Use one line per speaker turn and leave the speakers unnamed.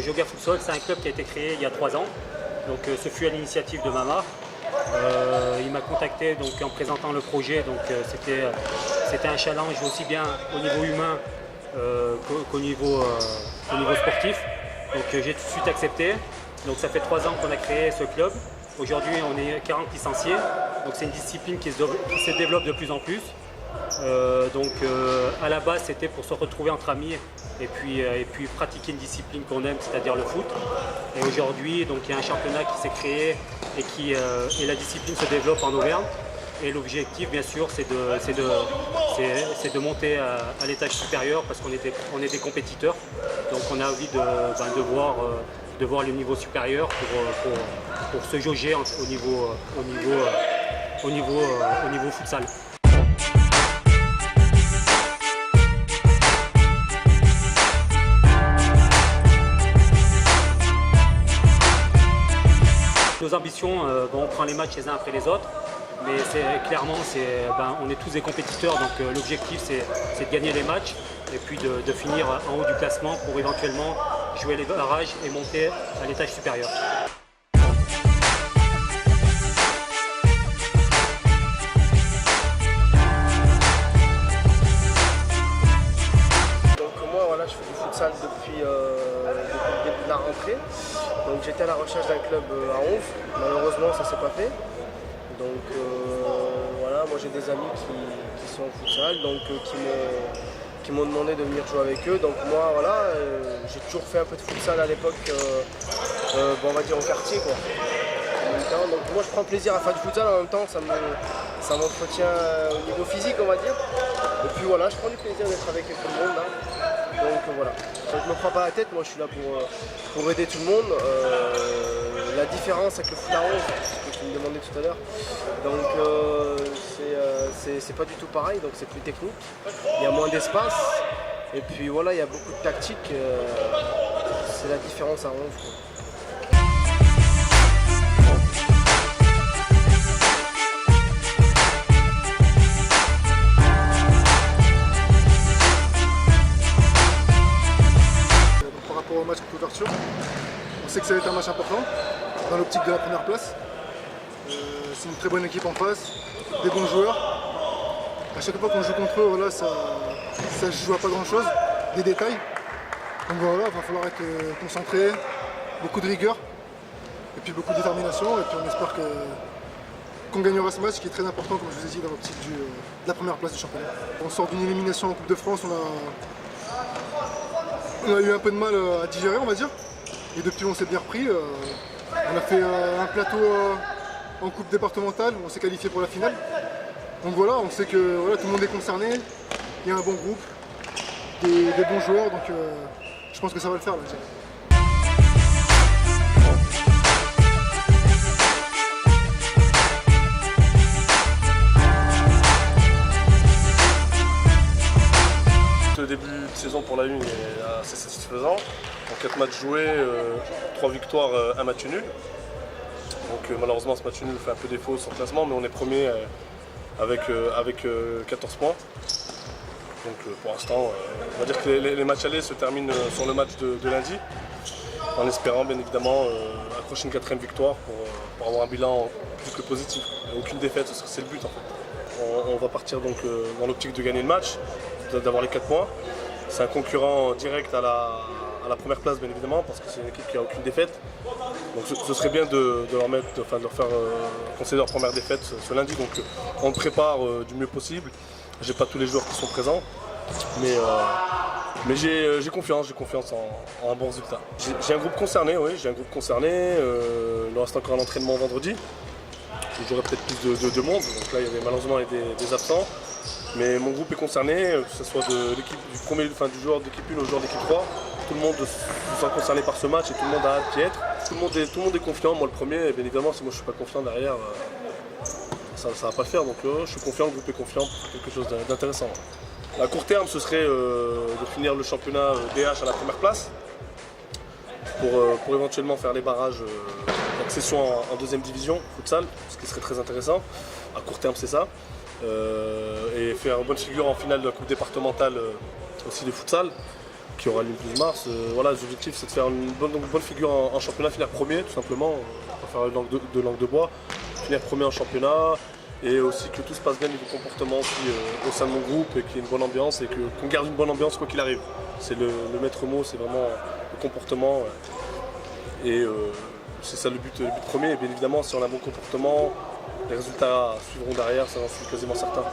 Joga Futsal, c'est un club qui a été créé il y a 3 ans. Donc, ce fut à l'initiative de Mama. Il m'a contacté donc, en présentant le projet. C'était un challenge aussi bien au niveau humain qu'au niveau sportif. Donc j'ai tout de suite accepté. Donc ça fait 3 ans qu'on a créé ce club. Aujourd'hui on est 40 licenciés. Donc c'est une discipline qui se développe de plus en plus. À la base c'était pour se retrouver entre amis et puis pratiquer une discipline qu'on aime, c'est-à-dire le foot. Et aujourd'hui donc il y a un championnat qui s'est créé et la discipline se développe en Auvergne. Et l'objectif bien sûr c'est de monter à l'étage supérieur parce qu'on est des compétiteurs. Donc on a envie de voir le niveau supérieur pour se jauger au niveau futsal. Nos ambitions, on prend les matchs les uns après les autres, mais clairement on est tous des compétiteurs, donc l'objectif c'est de gagner les matchs et puis de finir en haut du classement pour éventuellement jouer les barrages et monter à l'étage supérieur.
Donc moi voilà, je fais du futsal depuis le début de la rentrée. Donc j'étais à la recherche d'un club à 11, malheureusement ça s'est pas fait. Donc voilà, moi j'ai des amis qui sont au futsal, donc qui m'ont demandé de venir jouer avec eux. Donc moi voilà, j'ai toujours fait un peu de futsal à l'époque, on va dire au quartier quoi. En même temps, donc moi je prends plaisir à faire du futsal, en même temps ça m'entretient au niveau physique on va dire. Et puis voilà, je prends du plaisir d'être avec tout le monde là. Donc voilà, je ne me prends pas la tête, moi je suis là pour aider tout le monde. La différence avec le foot à 11, ce que tu me demandais tout à l'heure, donc c'est pas du tout pareil, donc c'est plus technique, il y a moins d'espace, et puis voilà, il y a beaucoup de tactique, c'est la différence à 11 quoi.
Au match contre l'ouverture. On sait que ça va être un match important dans l'optique de la première place. C'est une très bonne équipe en face, des bons joueurs. À chaque fois qu'on joue contre eux, voilà, ça se joue à pas grand chose, des détails. Donc voilà, il va falloir être concentré, beaucoup de rigueur et puis beaucoup de détermination. Et puis on espère qu'on gagnera ce match qui est très important, comme je vous ai dit, dans l'optique de la première place du championnat. On sort d'une élimination en Coupe de France, on a eu un peu de mal à digérer, on va dire, et depuis on s'est bien repris. On a fait un plateau en coupe départementale, on s'est qualifié pour la finale. Donc voilà, on sait que voilà, tout le monde est concerné, il y a un bon groupe, des bons joueurs, donc je pense que ça va le faire là.
Le début de saison pour la Une est assez satisfaisant. En 4 matchs joués, 3 victoires, 1 match nul. Donc malheureusement ce match nul fait un peu défaut sur le classement, mais on est premier avec 14 points. Donc pour l'instant, on va dire que les matchs allés se terminent sur le match de lundi, en espérant bien évidemment accrocher une 4e victoire pour avoir un bilan plus que positif. Aucune défaite, c'est le but en fait. On va partir donc dans l'optique de gagner le match, d'avoir les 4 points. C'est un concurrent direct à la première place bien évidemment parce que c'est une équipe qui n'a aucune défaite. Donc ce serait bien de leur faire concéder leur première défaite ce lundi. Donc on le prépare du mieux possible. J'ai pas tous les joueurs qui sont présents, mais j'ai confiance en un bon résultat. J'ai un groupe concerné, oui, j'ai un groupe concerné. Il nous reste encore un entraînement vendredi. J'aurai peut-être plus de monde, donc là il y avait malheureusement des absents. Mais mon groupe est concerné, que ce soit de l'équipe du joueur d'équipe 1 au joueur d'équipe 3. Tout le monde se sent concerné par ce match et tout le monde a hâte d'y être. Tout le monde est confiant, moi le premier, et bien évidemment si moi je suis pas confiant derrière, ça va pas le faire. Donc je suis confiant, le groupe est confiant pour quelque chose d'intéressant. À court terme, ce serait de finir le championnat DH à la première place pour éventuellement faire les barrages d'accession en 2e division, futsal, ce qui serait très intéressant. À court terme, c'est ça. Et faire une bonne figure en finale de la coupe départementale aussi de futsal. qui aura lieu le 12 mars. Voilà, l'objectif c'est de faire une bonne figure en championnat, finir premier tout simplement, pas faire de langue de bois, finir premier en championnat et aussi que tout se passe bien niveau comportement aussi, au sein de mon groupe et qu'il y ait une bonne ambiance et qu'on garde une bonne ambiance quoi qu'il arrive. C'est le maître mot, c'est vraiment le comportement et c'est ça le but premier et bien évidemment si on a un bon comportement, les résultats suivront derrière, ça j'en suis quasiment certain.